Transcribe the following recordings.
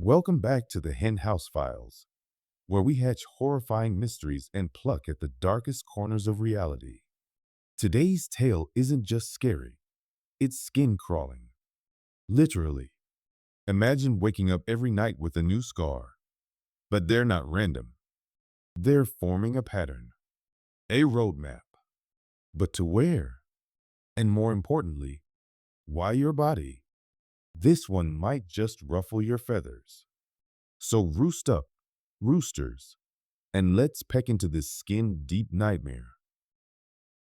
Welcome back to the Hen House Files, where we hatch horrifying mysteries and pluck at the darkest corners of reality. Today's tale isn't just scary, it's skin crawling. Literally. Imagine waking up every night with a new scar, but they're not random. They're forming a pattern, a roadmap. But to where? And more importantly, why your body? This one might just ruffle your feathers. So roost up, roosters, and let's peck into this skin-deep nightmare.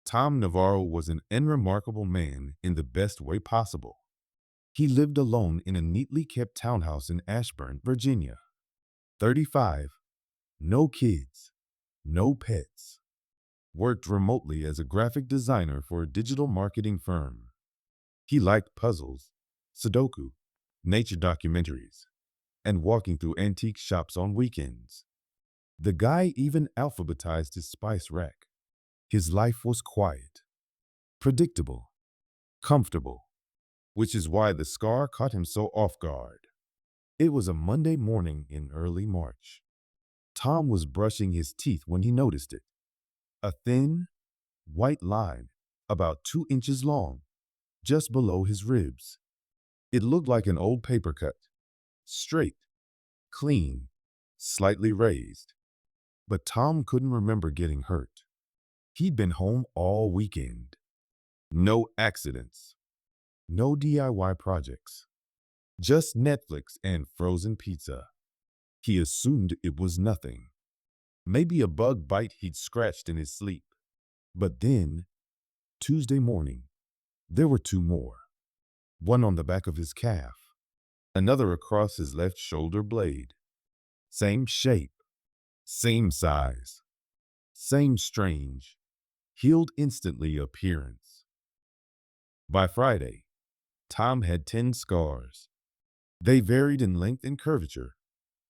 Tom Navarro was an unremarkable man in the best way possible. He lived alone in a neatly kept townhouse in Ashburn, Virginia. 35, no kids, no pets. Worked remotely as a graphic designer for a digital marketing firm. He liked puzzles, Sudoku, nature documentaries, and walking through antique shops on weekends. The guy even alphabetized his spice rack. His life was quiet, predictable, comfortable, which is why the scar caught him so off guard. It was a Monday morning in early March. Tom was brushing his teeth when he noticed it. A thin, white line, about 2 inches long, just below his ribs. It looked like an old paper cut, straight, clean, slightly raised. But Tom couldn't remember getting hurt. He'd been home all weekend. No accidents. No DIY projects. Just Netflix and frozen pizza. He assumed it was nothing. Maybe a bug bite he'd scratched in his sleep. But then, Tuesday morning, there were two more. One on the back of his calf. Another across his left shoulder blade. Same shape. Same size. Same strange, healed instantly appearance. By Friday, Tom had 10 scars. They varied in length and curvature,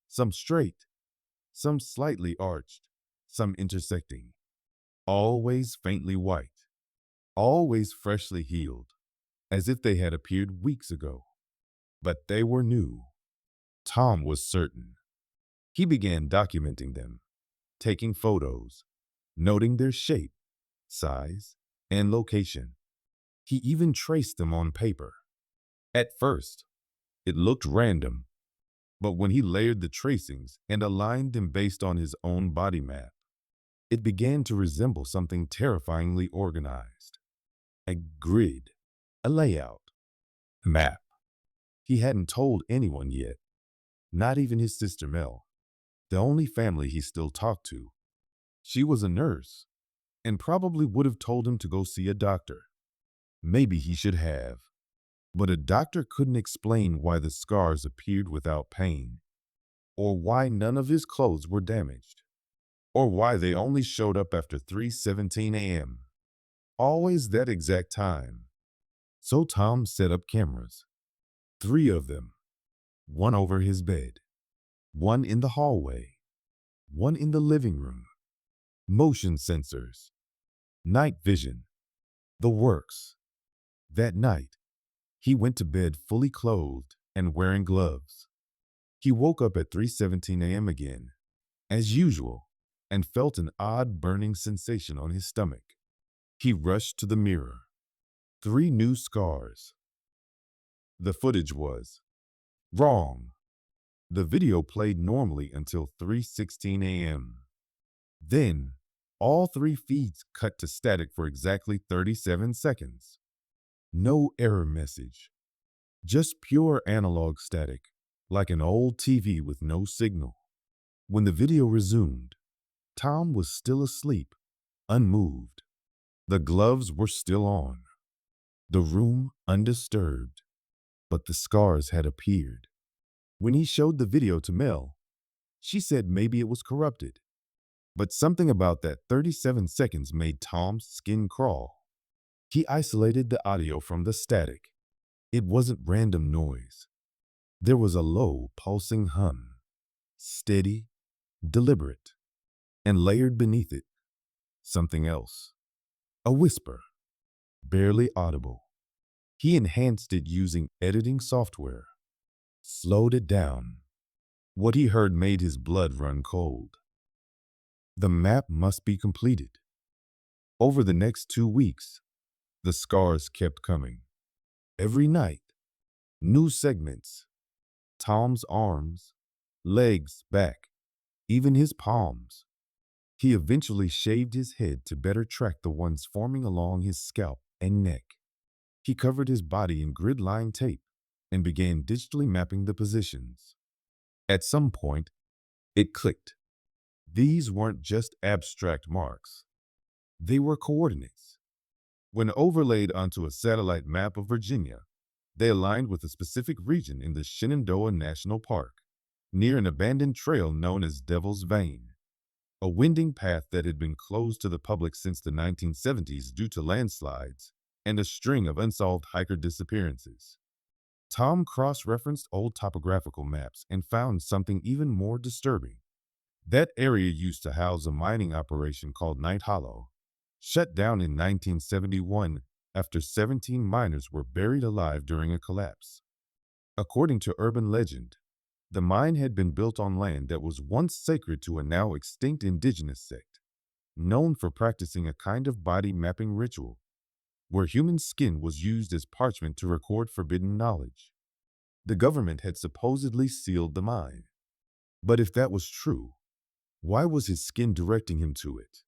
some straight, some slightly arched, some intersecting. Always faintly white, always freshly healed, as if they had appeared weeks ago. But they were new. Tom was certain. He began documenting them, taking photos, noting their shape, size, and location. He even traced them on paper. At first, it looked random, but when he layered the tracings and aligned them based on his own body map, it began to resemble something terrifyingly organized. A grid, a layout, a map. He hadn't told anyone yet, not even his sister Mel, the only family he still talked to. She was a nurse and probably would have told him to go see a doctor. Maybe he should have. But a doctor couldn't explain why the scars appeared without pain, or why none of his clothes were damaged, or why they only showed up after 3:17 a.m. Always that exact time. So Tom set up cameras. 3 of them. One over his bed. One in the hallway. One in the living room. Motion sensors. Night vision. The works. That night, he went to bed fully clothed and wearing gloves. He woke up at 3:17 a.m. again, as usual, and felt an odd burning sensation on his stomach. He rushed to the mirror. 3 new scars. The footage was wrong. The video played normally until 3:16 a.m. Then, all 3 feeds cut to static for exactly 37 seconds. No error message. Just pure analog static, like an old TV with no signal. When the video resumed, Tom was still asleep, unmoved. The gloves were still on. The room undisturbed. But the scars had appeared. When he showed the video to Mel, she said maybe it was corrupted. But something about that 37 seconds made Tom's skin crawl. He isolated the audio from the static. It wasn't random noise. There was a low, pulsing hum, steady, deliberate, and layered beneath it, something else. A whisper, barely audible. He enhanced it using editing software, slowed it down, What he heard made his blood run cold. The map must be completed. Over the next 2 weeks, the scars kept coming. Every night, new segments. Tom's arms, legs, back, even his palms. He eventually shaved his head to better track the ones forming along his scalp and neck. He covered his body in grid-line tape and began digitally mapping the positions. At some point, it clicked. These weren't just abstract marks. They were coordinates. When overlaid onto a satellite map of Virginia, they aligned with a specific region in the Shenandoah National Park, near an abandoned trail known as Devil's Vein, a winding path that had been closed to the public since the 1970s due to landslides and a string of unsolved hiker disappearances. Tom cross-referenced old topographical maps and found something even more disturbing. That area used to house a mining operation called Night Hollow, shut down in 1971 after 17 miners were buried alive during a collapse. According to urban legend, the mine had been built on land that was once sacred to a now extinct indigenous sect, known for practicing a kind of body mapping ritual, where human skin was used as parchment to record forbidden knowledge. The government had supposedly sealed the mine. But if that was true, why was his skin directing him to it?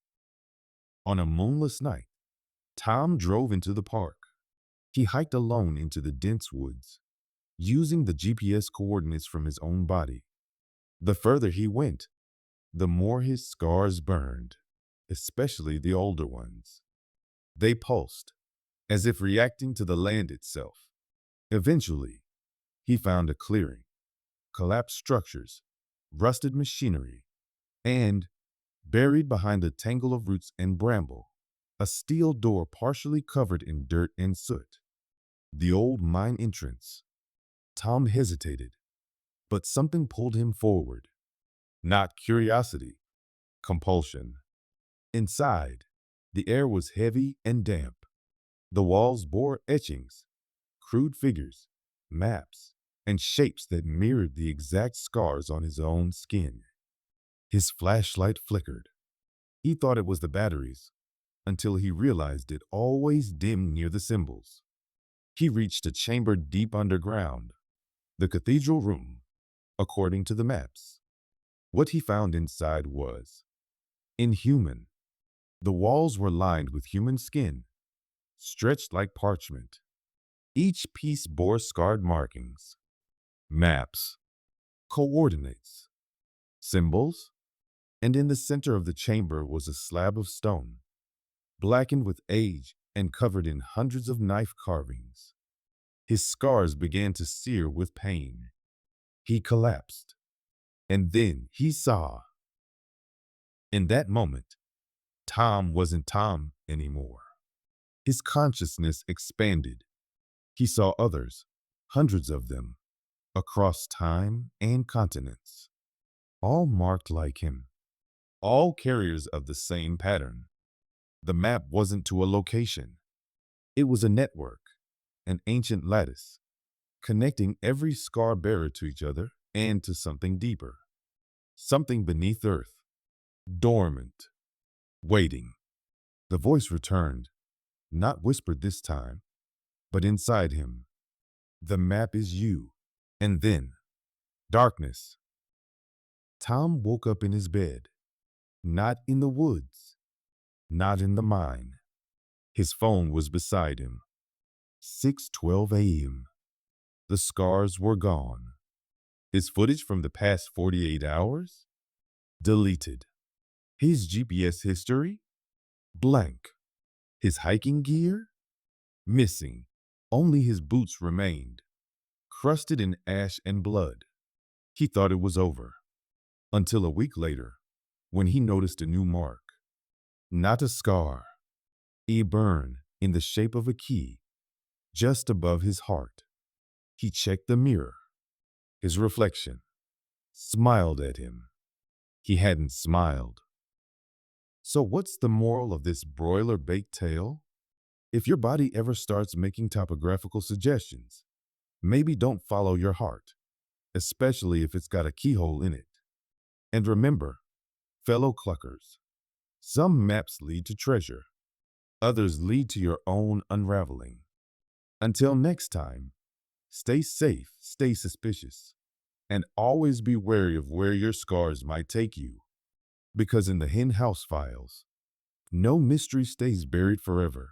On a moonless night, Tom drove into the park. He hiked alone into the dense woods, using the GPS coordinates from his own body. The further he went, the more his scars burned, especially the older ones. They pulsed, as if reacting to the land itself. Eventually, he found a clearing, collapsed structures, rusted machinery, and, buried behind a tangle of roots and bramble, a steel door partially covered in dirt and soot. The old mine entrance. Tom hesitated, but something pulled him forward. Not curiosity, compulsion. Inside, the air was heavy and damp. The walls bore etchings, crude figures, maps, and shapes that mirrored the exact scars on his own skin. His flashlight flickered. He thought it was the batteries, until he realized it always dimmed near the symbols. He reached a chamber deep underground, the cathedral room, according to the maps. What he found inside was inhuman. The walls were lined with human skin, stretched like parchment. Each piece bore scarred markings, maps, coordinates, symbols, and in the center of the chamber was a slab of stone, blackened with age and covered in hundreds of knife carvings. His scars began to sear with pain. He collapsed, and then he saw. In that moment, Tom wasn't Tom anymore. His consciousness expanded. He saw others, hundreds of them, across time and continents, all marked like him, all carriers of the same pattern. The map wasn't to a location. It was a network, an ancient lattice, connecting every scar bearer to each other and to something deeper, something beneath earth, dormant, waiting. The voice returned, not whispered this time, but inside him. The map is you. And then, darkness. Tom woke up in his bed, not in the woods, not in the mine. His phone was beside him. 6:12 a.m. The scars were gone. His footage from the past 48 hours? Deleted. His GPS history? Blank. His hiking gear? Missing. Only his boots remained, crusted in ash and blood. He thought it was over, until a week later, when he noticed a new mark. Not a scar, a burn in the shape of a key, just above his heart. He checked the mirror. His reflection smiled at him. He hadn't smiled. So what's the moral of this broiler-baked tale? If your body ever starts making topographical suggestions, maybe don't follow your heart. especially if it's got a keyhole in it. And remember, fellow cluckers, some maps lead to treasure, others lead to your own unraveling. Until next time, stay safe, stay suspicious, and always be wary of where your scars might take you. Because in the Hen House Files, no mystery stays buried forever.